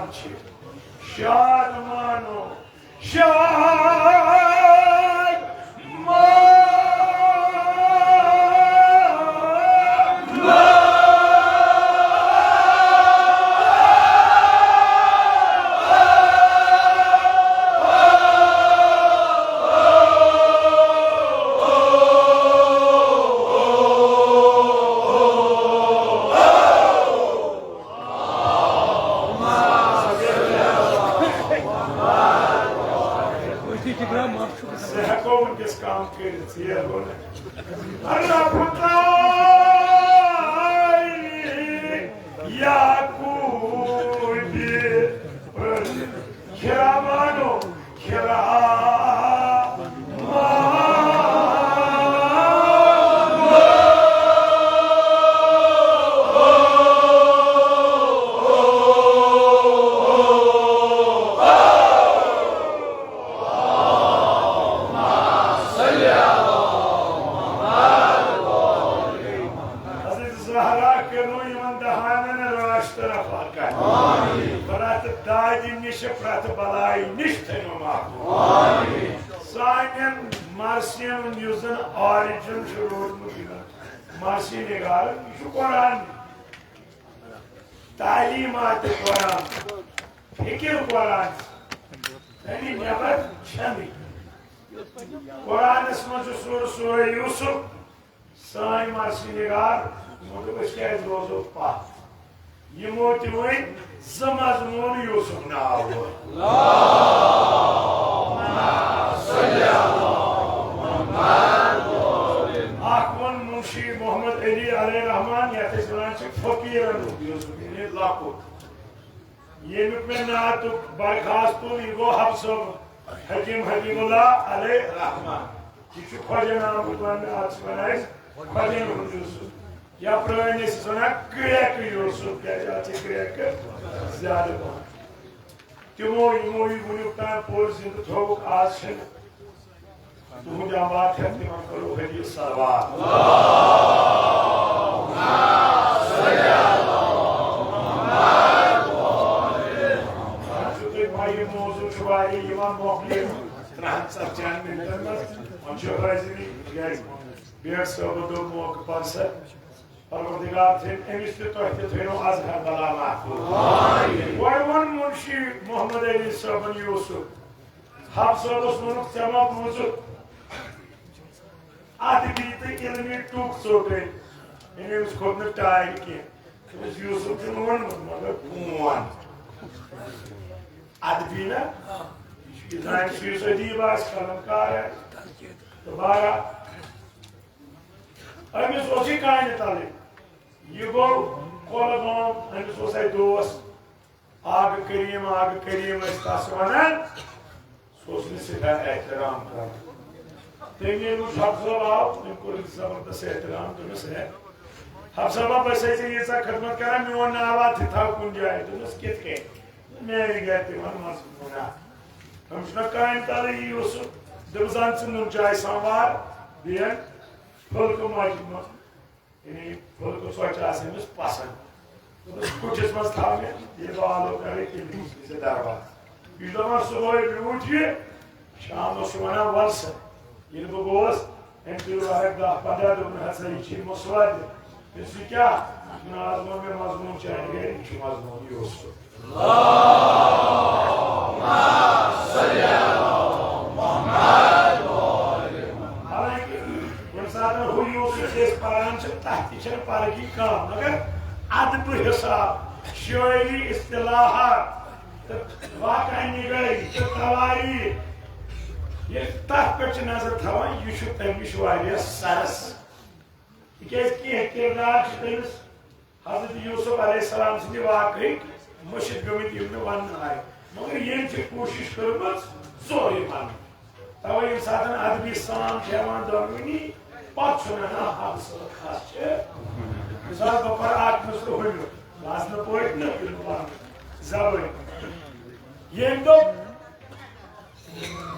वनान शाद मानो शाद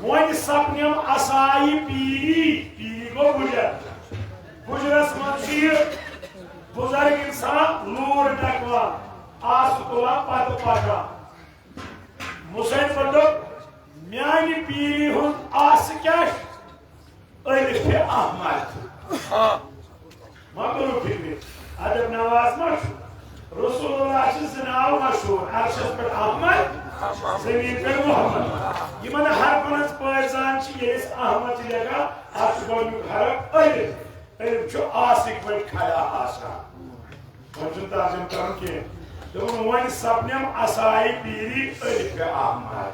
One sapniam asai piri go buja. Bujaras manchir, buzarg insan lur dakwa, as tola pat paja. मुसैन दोप म्यानि पीरी हुन आस क्या अलिफ अहमद मगर फिक्र अदब नवाज मशहूर रसूलुल्लाह नाव मशहूर अर्शद पर अहमद जमीन पर मोहम्मद यमन हर पनस पैजान अहमद लगा हरफ अलिफ अलिफ आसिक पे खड़ा आसा तर्जुम कर के वन सपनम असाई पीरी अलिफ अहमद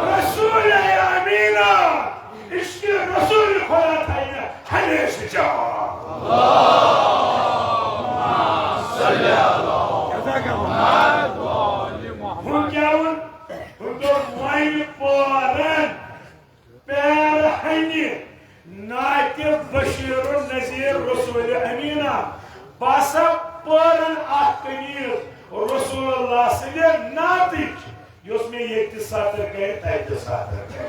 रसूल अमीना इश्क रसूल खुदा था हनेश जवाब hun क्या वाइन पोरन पैर हनी नाते बशीर नजीर रसूल अमीना बासा पोरन आकनीर रसूलुल्लाह सल्ले नातिक योस में ये सातर गए तय सातर गए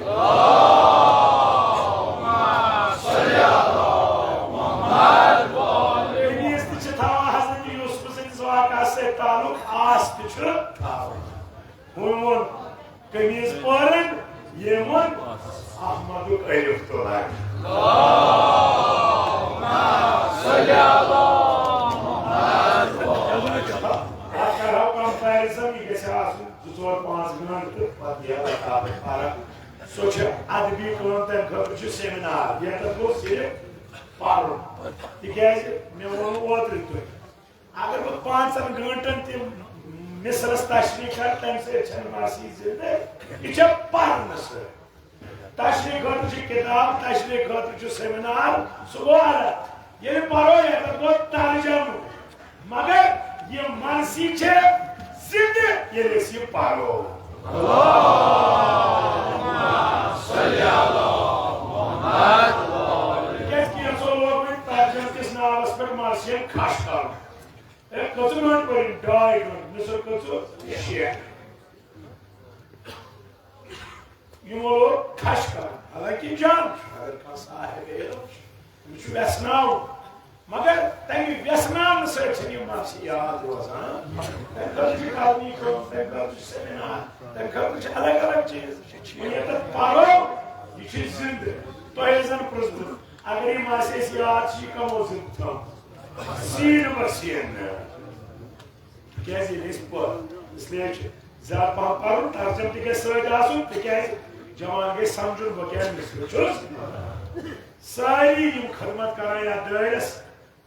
ताल्लुक आस्त कमीज पोरन ये अहमद अलिफ तो कंपेरिजन यह गो 5 घंटे सो अदबी तम खर सेमिनार ये गो सिर्फ पार मे वो ओत्र तुम अगर बह 5 घंटन तम मिसरस तशरी कर तम ससी यह पढ़न तशरी खत किताब तशरी खत सेमिनार सह गो अलग ये पढ़ो ये गो तर्जम मगर ये मनसी जिद ये पढ़ो तर्जम किस नावस पे मनसी खश कर कचु घंट पर 2 घंटे मिसर कचु 6 यमो खश कर हालांकि जान अगर साहिब व्यसनाव मगर तमी व्यसनाव सही मनसी याद रोजान तमी सेमिनार तमी अलग अलग चीज ये पढ़ो यह जिंद तुम जन पृथु अगर यह याद कमो जिंद थम सीन बसीन क्या इसलिए ज्यादा पह पढ़ तर्जम तक जवान गई समझुन बह क्या सारी खदमत कर या दस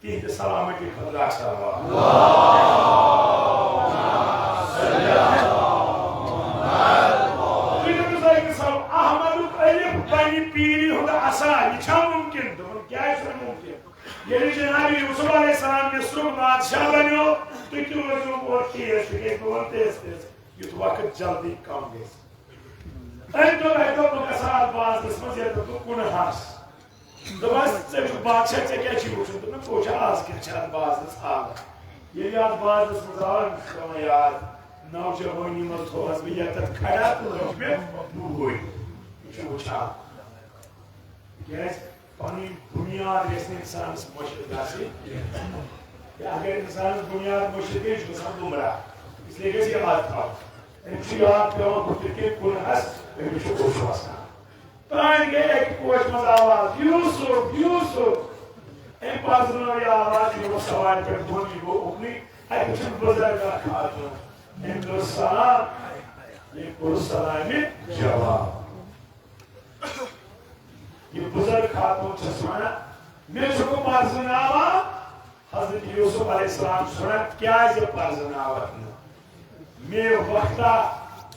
तिहद सलामती खुदा अहमद अलिफ बन पीरी हुद असा यह मुमकिन क्या मुमकिन ये जनाब यूसुफ अलैहिस्सलाम ने सुख बादशाह बनो तुम क्यों और युत वक्त जल्दी कम गस कुन हस दस बादशाह ऐ क्या वो आज क्या बाजस हाल ये बाजस मज याद नौजवानी मज थोस बह ये खड़ा तो मे वो पी बुनियाद इंसान मुश्किल अगर इंसान बुनियाद मुश्किल गया गुमराह इसलिए गई याद था याद पे कुन हस पान गए एक पोश मज आवाज यूसुफ यूसुफ एम पास ये आवाज वो सवाल पे बोली वो उगली आई कुछ बुजुर्ग खातून सलाम ये सलामी जवाब ये बुजुर्ग खातून चश्माना मे पर्जनावा हजरत यूसुफ अलैहिस्सलाम सुना क्या पर्जनावा मे वक्ता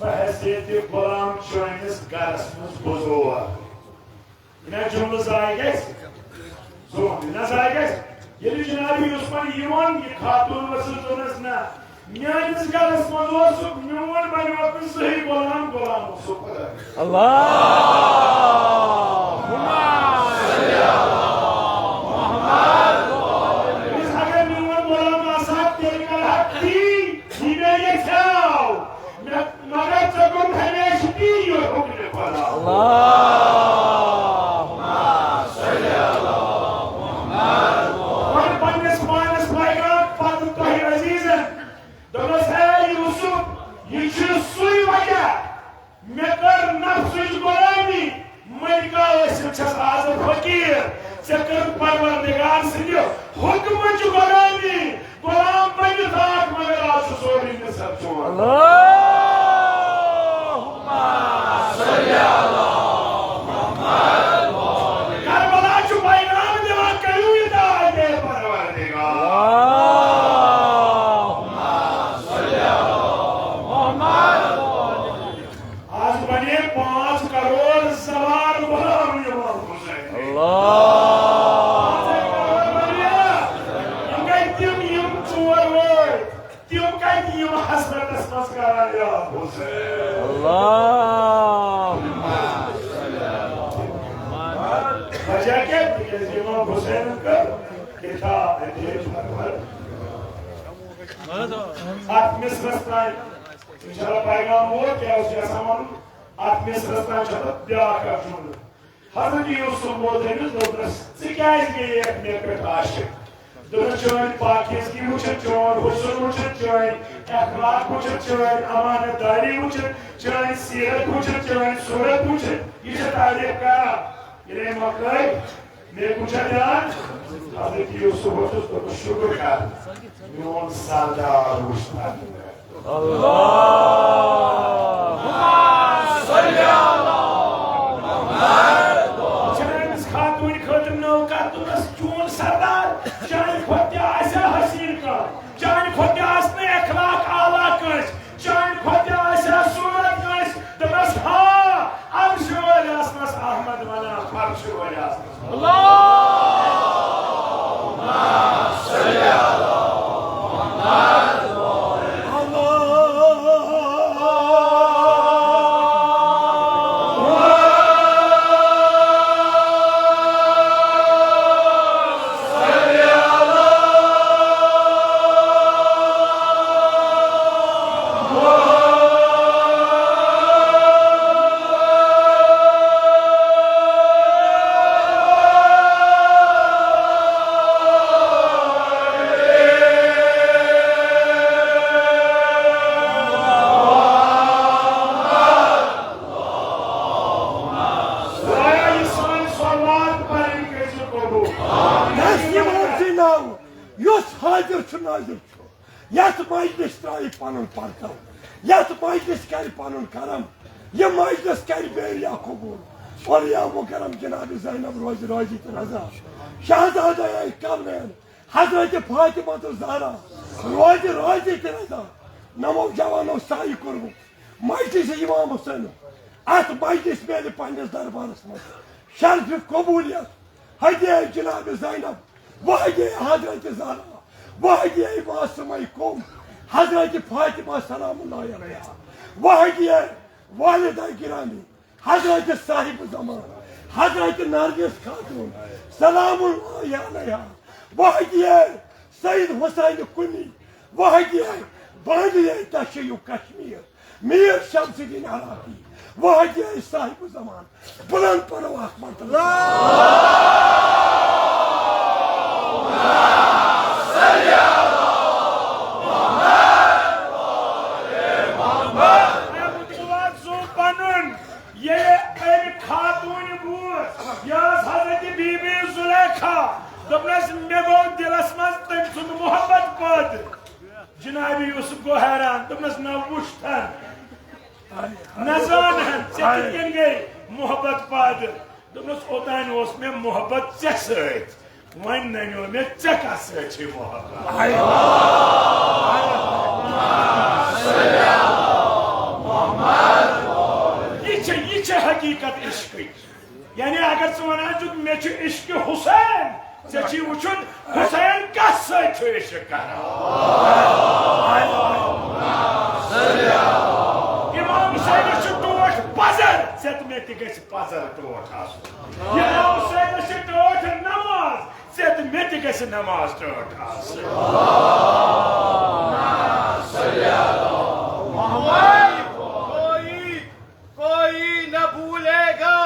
बहैसियत गुलाम चोनिस गरस मज गुजोर ना जुमल जाय गस ना जाय गस ये जनाब यूसुफ यमन ये खातून वसुनस ना म्यानिस गरस मज मोन बनो सही गुलाम गुलाम अल्लाहुम्मा सल्ली अला मुहम्मद अगर मोन गुलाम आसाद तेरे का हकी जीने ये खाओ मगर चकुन हमेश की यो हुक्म पड़ा अल्लाहुम्मा सल्ली अला मुहम्मद और बनस मानस लाएगा पद चकर परवरदिगार सिंह हुक्म च गुलामी गुलाम बन थाक मगर आज सोरी ने सब चोर अल्लाहुम्मा सल्ली अला करबला च पैगाम देवा करू इदा दे परवरदिगार अल्लाहुम्मा सल्ली अला मुहम्मद आज बने 5 करोड़ सवार गुलाम इमाम हुसैन अल्लाह वजह क्या इमाम हुसैन का किताब आत्मसरस्तान इंशाल्लाह पैगाम वो क्या उसे सामान आत्मसरस्तान चला ब्याह का जुमला हज़रत यूसुफ बोलते हैं दोस्त सिकायत के एक में प्रकाश दोनों चोर पाकिस्तान की मुझे चोर हुस्न मुझे चोर अखलाक मुझे चोर अमानतदारी मुझे चोर सीरत मुझे चोर सूरत मुझे ये तारीफ का ये मकई मेरे कुछ ध्यान हज़रत यूसुफ तो शुक्र का यून सादार उस्ताद अल्लाहुम्मा सल्ली अला मुहम्मद चाइनीज खातून खत्म नौ का तुरस चून सरदार चाइन खोत्या ऐसा हसीन का चाइन खोत्या असने अखलाक आला कश चाइन खोत्या ऐसा सूरत कश दबस हाँ अब शुवर यासनस अहमद वाला फर शुवर यासनस अल्लाहुम्मा सल्ली अला मुहम्मद पनुन परतव यत मजलिस कर पनुन करम ये मजलिस कर बेरिया कबूल और या मुकरम जनाब ज़ैनब रोज रोजी रजा शहजादा कमरैन हजरत फातिमा ज़हरा रोज रोजी रजा नमो जवानो साई कुर्बु मजलिस इमाम हुसैन अत मजलिस मेरे पन्नस दरबारस मज शर्फ कबूलियत हदिया जनाब ज़ैनब वह हजरत ज़हरा वह मासूमा कौम हजरत फातिमा सलामुल्लाह अलैहा वह वालिदा गिरामी हजरत साहिब ज़मान हजरत नरगिस खातून सलामुल्लाह अलैहा वह सईद हुसैन कुनी वह बांदिए तशय्युह कश्मीर मीर शमसुद्दीन अराकी वह साहिब ज़मान बुलंद पढ़ो अकबर जनाब यूसुफ को हैरान तुमस न वुश्तन न जानन चेकन गई मोहब्बत पाद तुमस ओतान ओस में मोहब्बत चे सत वन नन्यो में चका सत छी मोहब्बत ये हकीकत इश्क यानी अगर च वनान मे इश्क हुसैन चे वुचुन हुसैन कस सत इश्क इमाम हुसैन टोट पजर चत मे गज पजर टोट इमाम हुसैन टोट नमाज चत मे गज नमाज टोट कोई न भूलेगा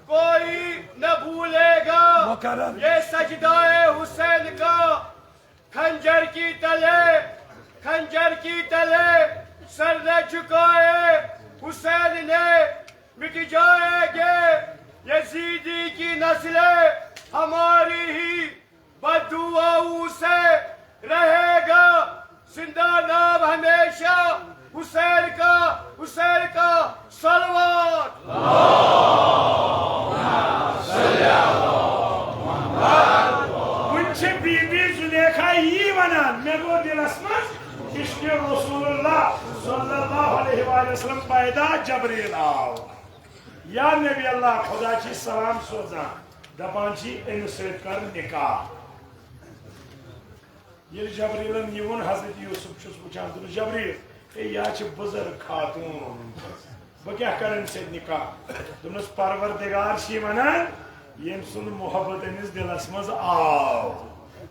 कोई न भूलेगा ये सजदाए हुसैन का खंजर की तले सर न झुकाए हुसैन ने मिट जाएंगे यजीदी की नस्लें यी वनान मे गो दिलस मज इश्क़ रसूलुल्लाह सल्लल्लाहु अलैहि वसल्लम पैदा जबरील आव या नबी अल्लाह खुदा ची सलाम सोजान दपान ची अमिस सत कर निकाह ये जबरीलन युन हजरत यूसुफ छुस वुचान दोपस जबरील ए या ची बुजुर्ग खातून बह क्या कर से निकाह दोपस परवरदिगार ची वनान यम सुन मोहब्बत अमिस दिलस मज आव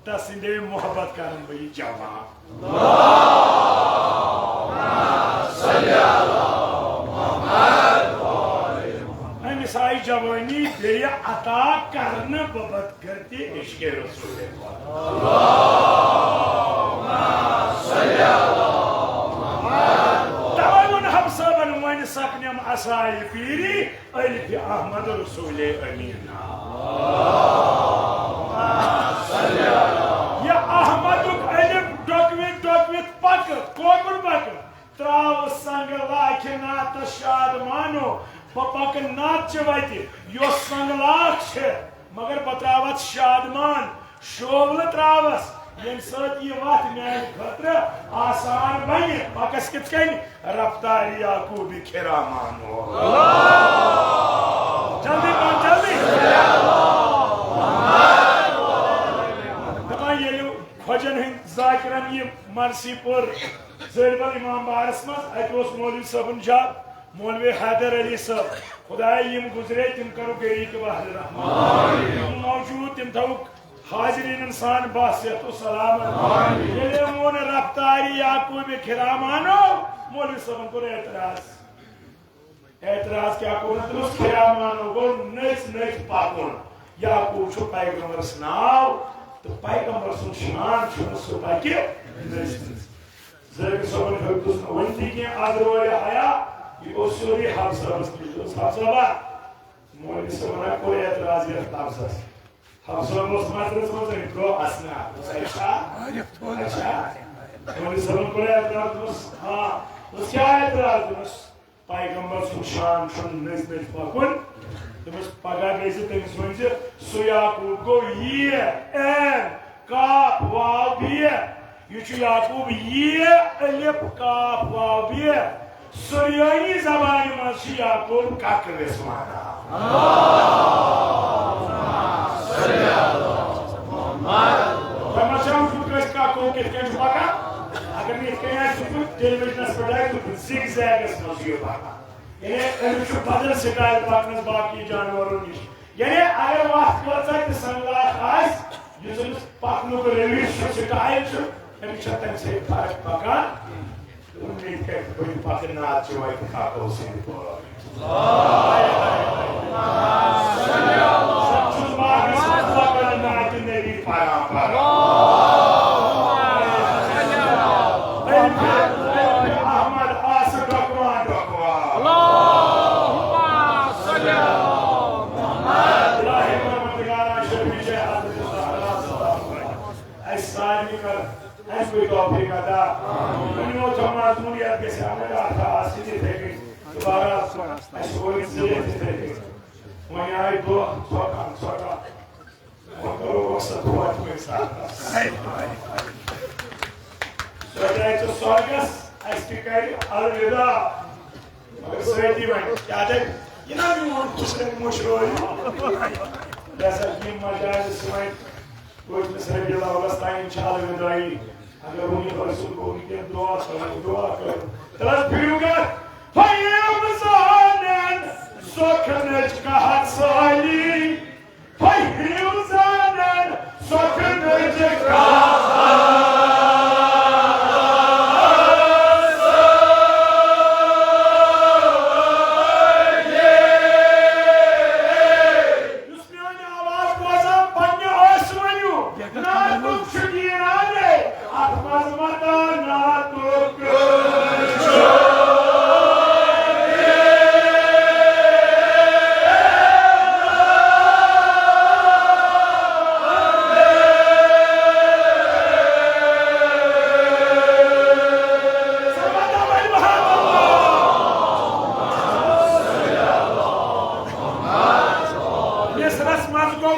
तसिंदे मोहब्बत करन बह जवान अमिस आई जवानी बे अता करन बबत करती इश्क़ रसूल सपनम असाई पीरी अलिफ अहमद रसूल अमीन या अहमदुक अलिफ डोकवित पक कोकुर पक त्राव संग लाख नात शाद मानो पक नात चवति यो संग लाख मगर पत्रावत शादमान शोभल त्रावस यम सत यह वत मेन खतर आसान बन पकस कित कन रफ्तार याकूब खिरामान जल्दी जल्दी दपान ये खोजन हंद जाकिरन यह मरसीपुर जरबल इमाम बारस मज अत मौलवी सबन जब मौलवी हैदर अली सब खुदाय यम गुजरे तिम करो गरी के बहर रहमान मौजूद तिम थवुक हाजिरीन इंसान बासियत सलाम ये मोन रफ्तारी याकूब खिरामानो मौलवी सबन को एतराज क्या को खिरामानो गो नस पाकुन याकूब छु पैगंबर नाव तो पैगंबर सुन शान छु सु पाके जग सबन हकुस वंती के आदरोय हया ये सोरी हफ्सा मौलवी सबन को एतराज ये तफसस Habsamos matras nos entrou asna. Você acha? Quando sabemos por aí atrás nos que é atrás nos paigambas sushan shun nesbet pakun. Temos pagar esse tensões Yakub go ye kaf wabiye. Yuchu Yakub ye elep kaf wabiye. Suriyani zamanı mas Yakub kakresmana. अगर television जिगजैगस बदल शिकायत पकन बाकी जानवरों निश यानी अगर वत संगलाख पकन रविश शिकायत तम से फर्क पकान उम्मीद कर पकना खाको से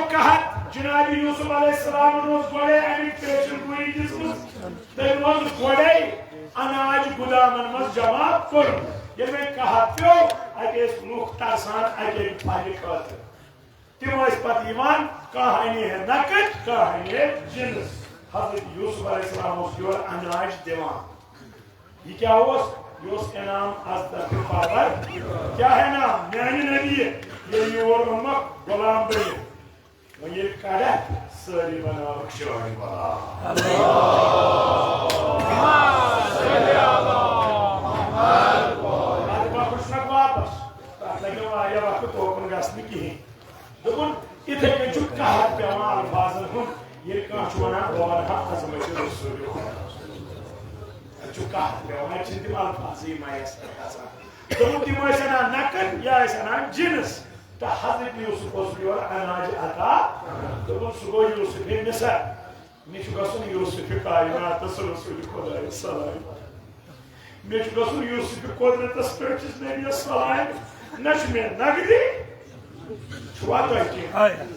कहा जनाब यूसुफ अलैहिस्सलाम गोड़े अमिक पेशन गोई तम गोड़े अनाज गुदामन मज जमा कर ये में कहा प्यो अगे लुख तरसान अगे फल खत तम पे कहानी है नकद कहानी है जिन्स हजरत यूसुफ अलैहिस्सलाम योर अनाज दिवान ये क्या इनाम क्या है नाम म्यानी नबी ये योर गुलाम बने वही कड़ा सारी बना शाही वापस लगे वक्त ओपन गि कहें दोपन इथे कन कहत पेवान अल्फाजन हुन ये वन वन अजमत रसूल कहत पेवान तम अल्फाजी मैसर दोपन तम नकद या जिनस तो हजरत यूसुफ योर अनाज अता दोपन सह गो यूसुफ मिसर मे गसन यूसुफ कायनात रसूल खुदा सलाम मे गसन यूसुफ कुदरतस पे नबी सलाम न मे नगदी छुआ तो हजरत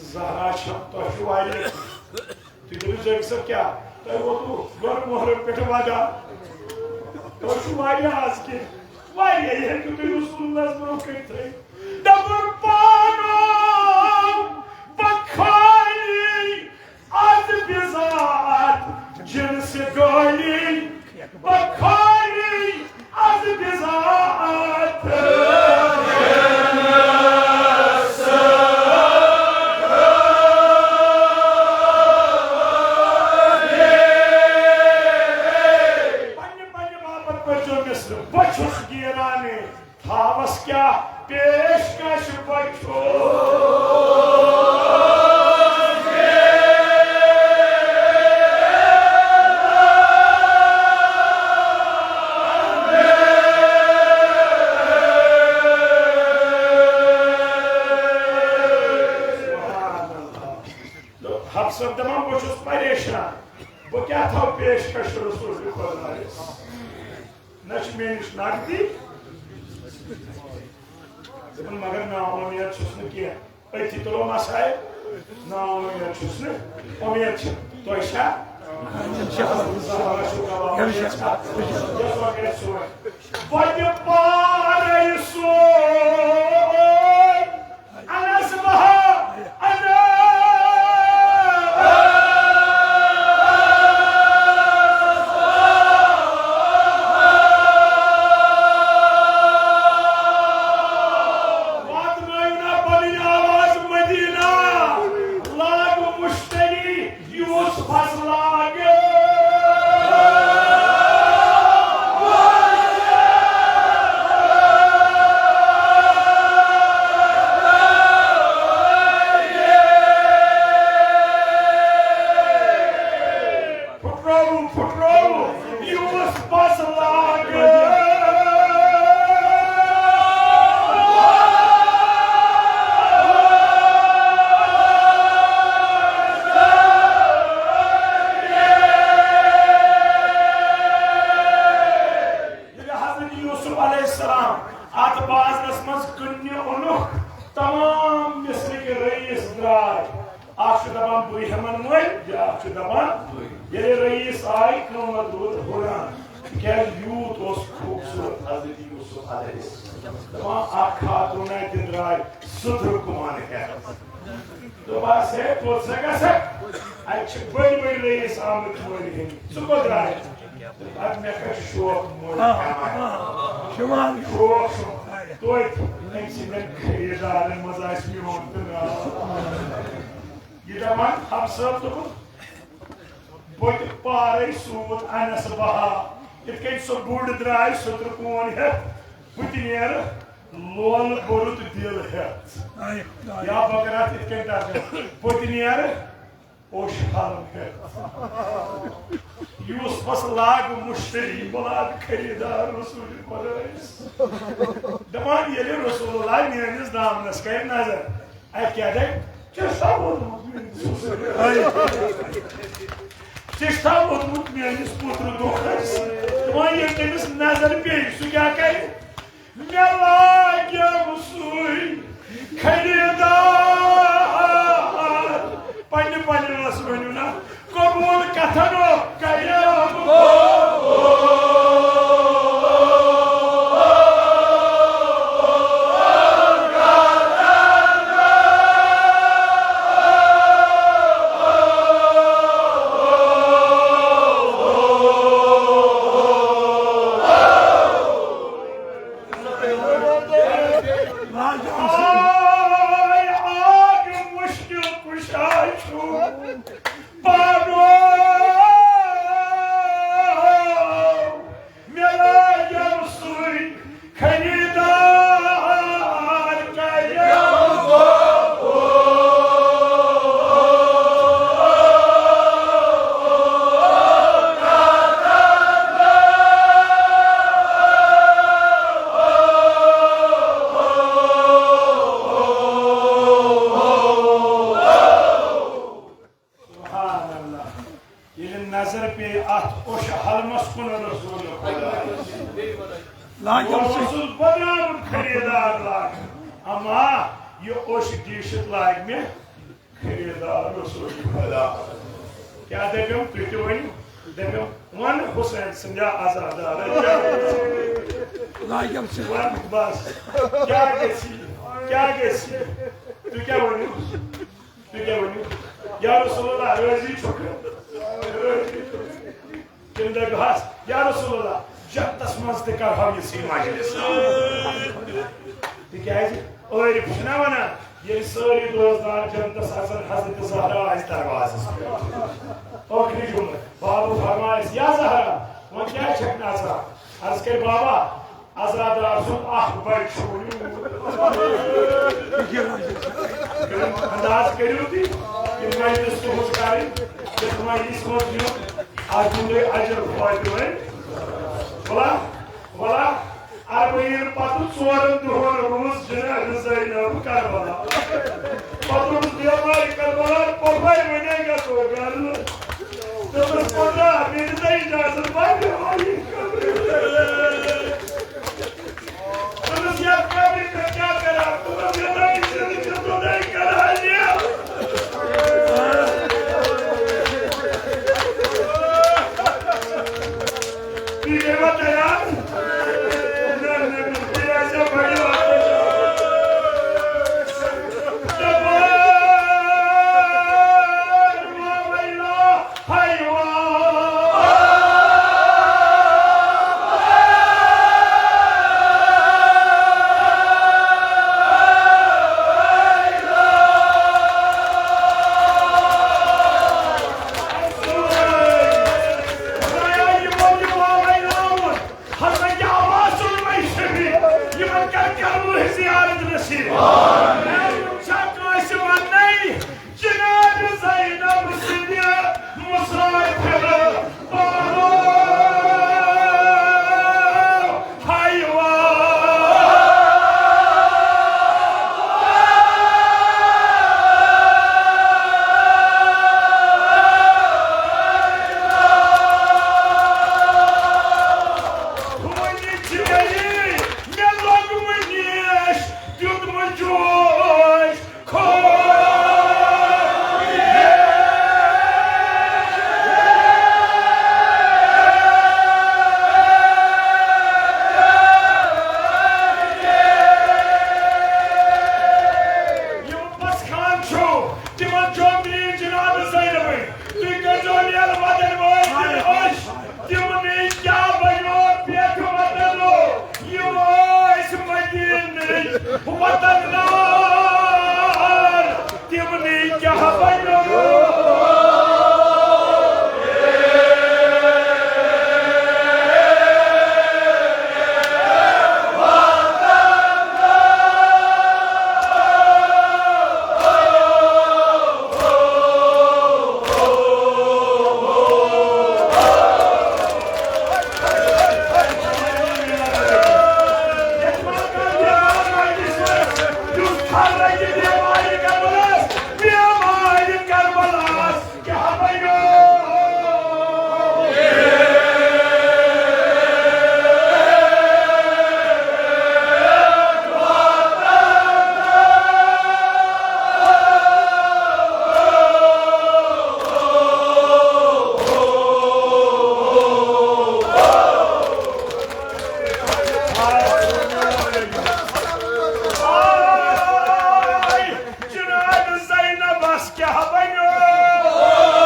ज़हरा तो तुम सब क्या तुम वो गोर मोहर पे वादा तो आज के ये तुम रसूलुल्लाह ब्रो करते दबर पानो बखाली आज बिजात जिनस गोली बखाली आज बिजात थावस क्या पेशकश बचो हफ्सर दमा बहुत परेशान बह क्या थो पेशकश रसूल खुदा न मेनिश नगदी मगर नाउमीद कह अथी तुलो मसाय नाउमीद उम्मीद तमाम मिस्र के रईस द्राय दपान बह हेमन मल दपान ये रईस आय कमर दूध हुरान क्या यूत खूबसूरत हजरत यूसुफ अलैहिस्सलाम खातून दिन द्राय सुधर कुमान है तो बस है तो सका अच्छे बड़ी बड़ी रईस आमद मोल हैं सुबह द्राय आज मैं का शौक मोल शुमार शौक तो खरीदार मजा ये दपान हफ्सर दोपन बत पारे सूद अनस बहा इत सो बुड़ द्राय सुत्र कून हे बत नेर लोल बोरुत दिल हे या बकरात इत बत नेर ओशाल हे यूसुफस लाग मुश्तरी बुलाद खरीदार रसूल खुदा दपान ये रसूलुल्लाह मेनिस दामनस कर नजर अ क्या दे चेष्टा वोतमुत मेनिस पुत्र दुखस वह ये तमिस नजर पे सह क्या कर मे लाग सुई खरीदार कथनो कयो नजर पे अत ओश हलमस कुन रसूल रसूल बनाम खरीदार लाग अमा ये ओश दीशत लाग में खरीदार रसूल खुदा क्या दबियम तुझे वही दबियम वन हुसैन संजा आजादार लागम से बस क्या गेसी तू क्या वनी या रसूलुल्लाह रजी छोड़ या रसूलुल्लाह जन्नतस मज ते कर हम ये मजलिस तिकाज और छना वना ये सारी दोस्तार जन्नतस अजर हजरत ज़हरा इस दरवाज़े ओखरी जुमला बाबू फरमाए या ज़हरा वो क्या छकना सा अर्ज कर बाबा अजरा दराजुल आह बड़ छोड़ू अंदाज करियो थी कि मजलिस को मुस्कारी कि मजलिस को दियो आज मुझे अजर फायदे में वाला अरबईन पातु सोरन दुहर रोज जना ज़ैनब करबला पातु दियामार करबला पफाई बनेगा तो गल तो बस पता मेरे से इजाजत बाकी वाली तो बस यार क्या करा तो बस ये तो नहीं करा लिया जवानस क्या बनो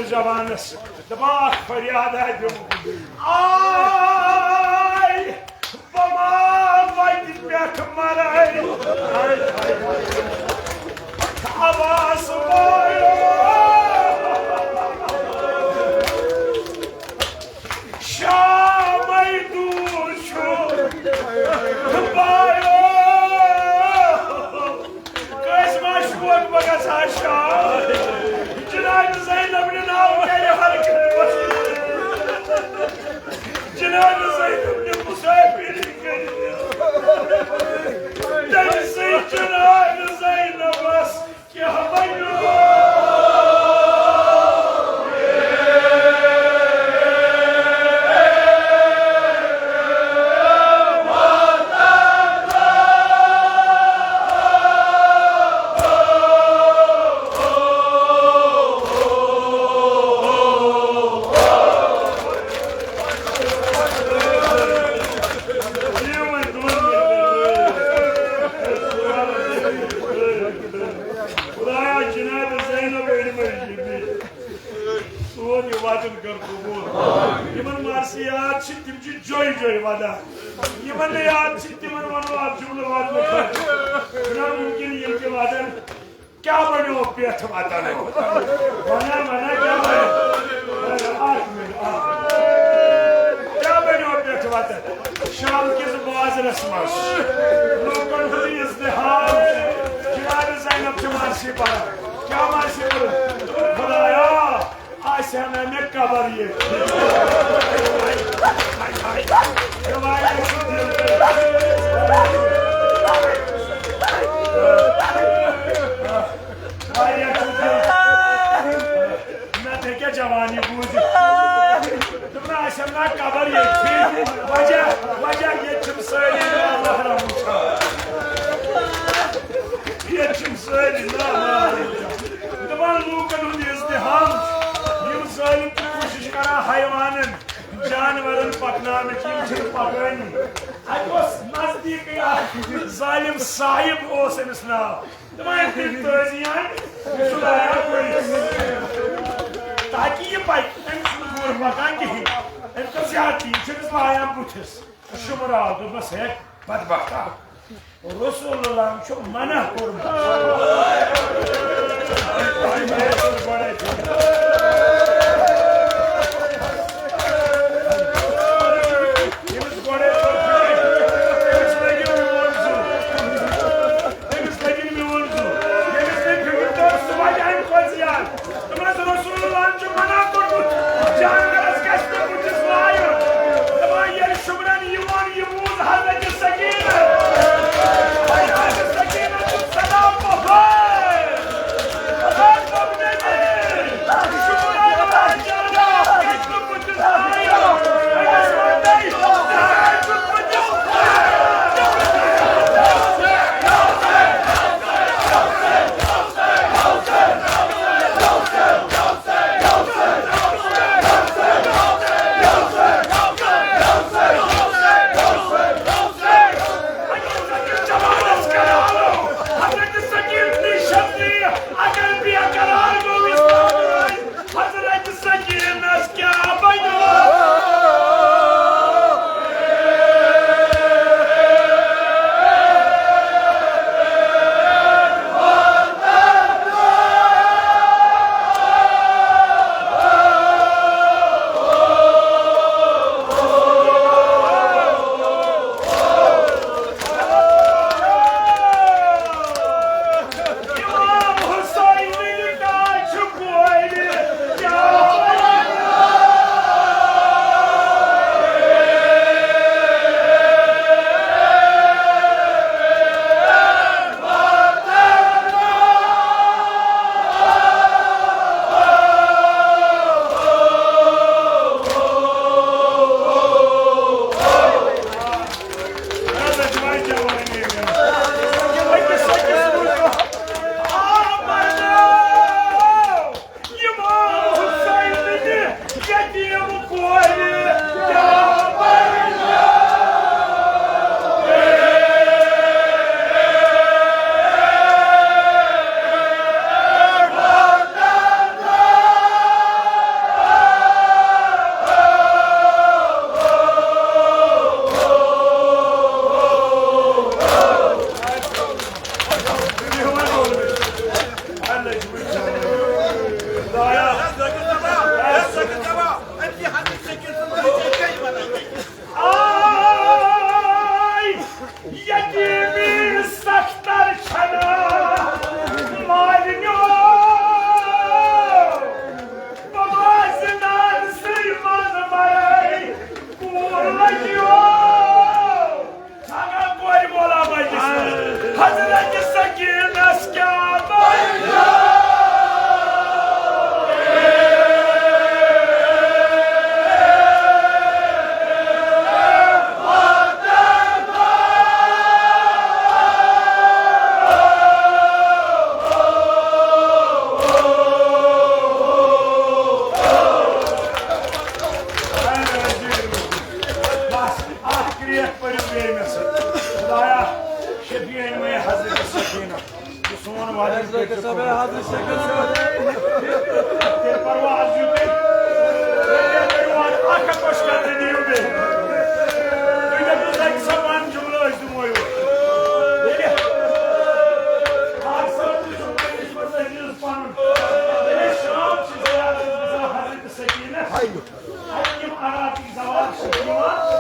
जवानस दबाख फरियाद है जो आई बमाल वाइट बैठ मराई आवाज बोलो शाम दूर छो बायो कैस माशूक बगा साशा जनाब ज़ैनब ने नाम करे हरकत जनाब ज़ैनब ने मुसाफिरी करी तब से जनाब ज़ैनब बस क्या बनो क्या बनो पेट माता ने मना मना क्या बनो 8 मिनट क्या बनो पेट माता शाम के बाज़रस मस लोगन हुई इज़्तिहाम जनाब ज़ैनब के मारसी पर क्या मारसी पर खुदाया आशा में कबर ये क्या जवानी बूझ तुमने आशा कबर ये वजह वजह ये चुमसली महरम ये चुमसली दबान लोगन हुंद इज़्तिहाम यम ज़ालिम कोशिश करा हैवानन जानवरन पकनाने की पकानी अस नजदीक ज़ालिम साहिब ओस अमिस नाव दबान तजियान सुलाया ताकि ये पाई दूर पकान कहीं इनका ज्यादा लाया बुथिस शुमरा बस है बदबख्ता रसूलुल्लाह शो मना रेख पर में खुदाया शफीन में हजरत सकीना सोन वाली तेरे परवाज युते परवाज आका कोश करने दियो बे तुझे भी लाइक समान जुमला इस दुमोयो देखिए आज सब जुमला इस पर इस पान ये शाम से हजरत सकीना हाकिम आराती जवाब शकीना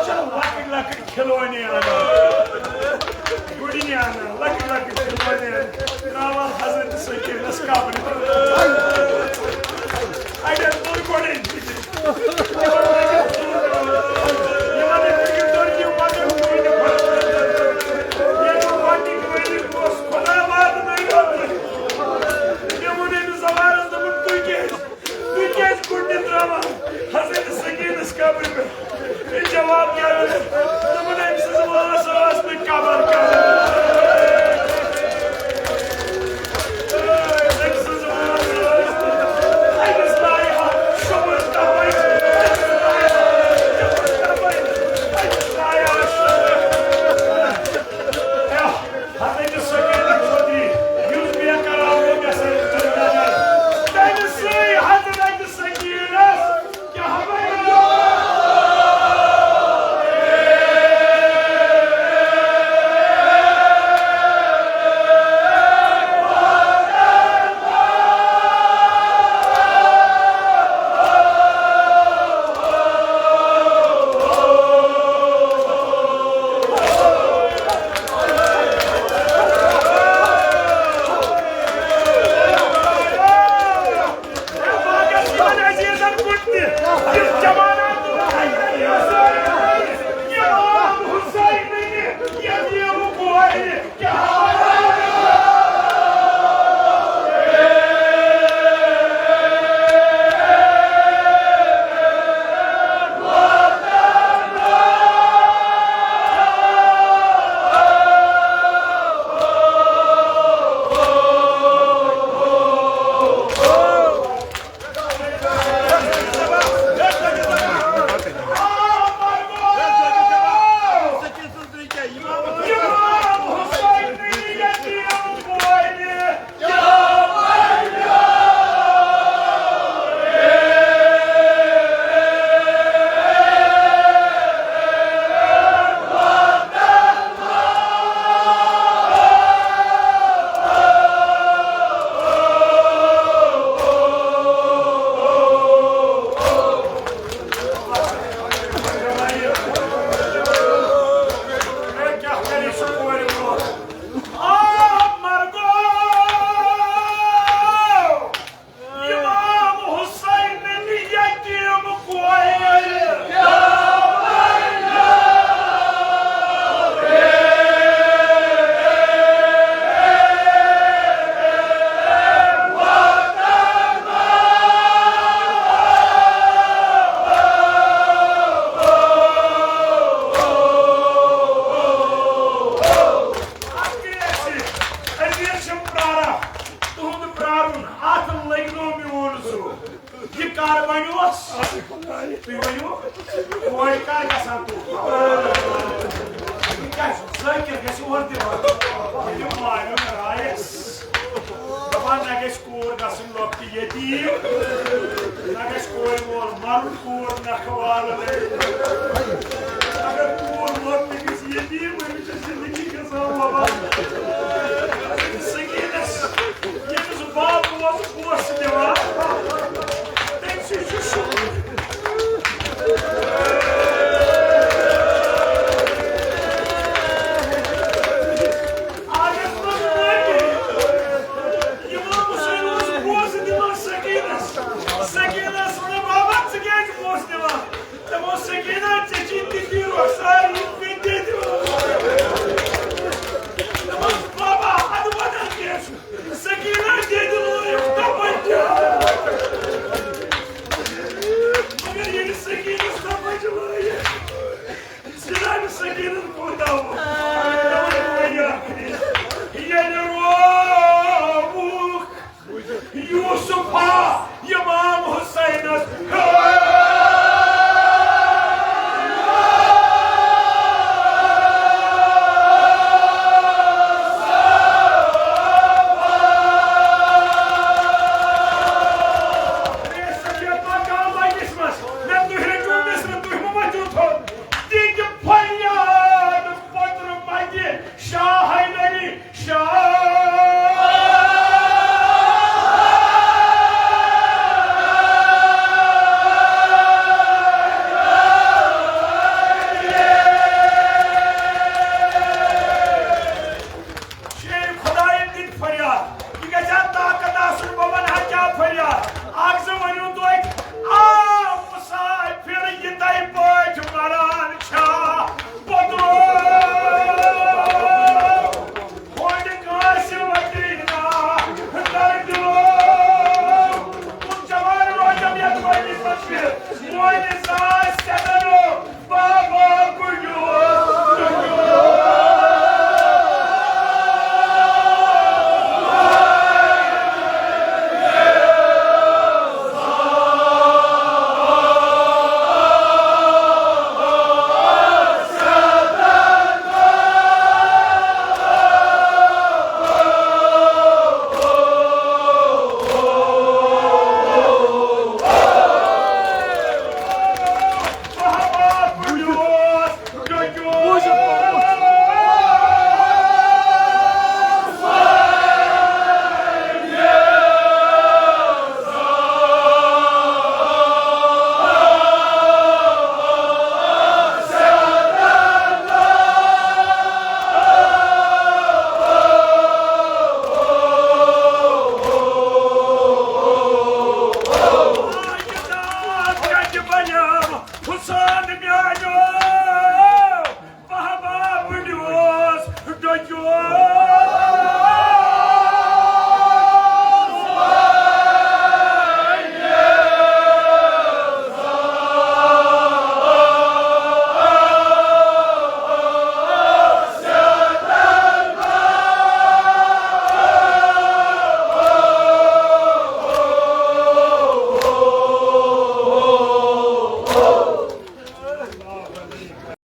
चल लक खिलौने आना गुड़ियां आना लक खिलौने novel Hazrat Sakina स्काबन I don't know what it is. जवाब क्या है तुमने इनसे आवाज में काबर कर Marun kur na khwal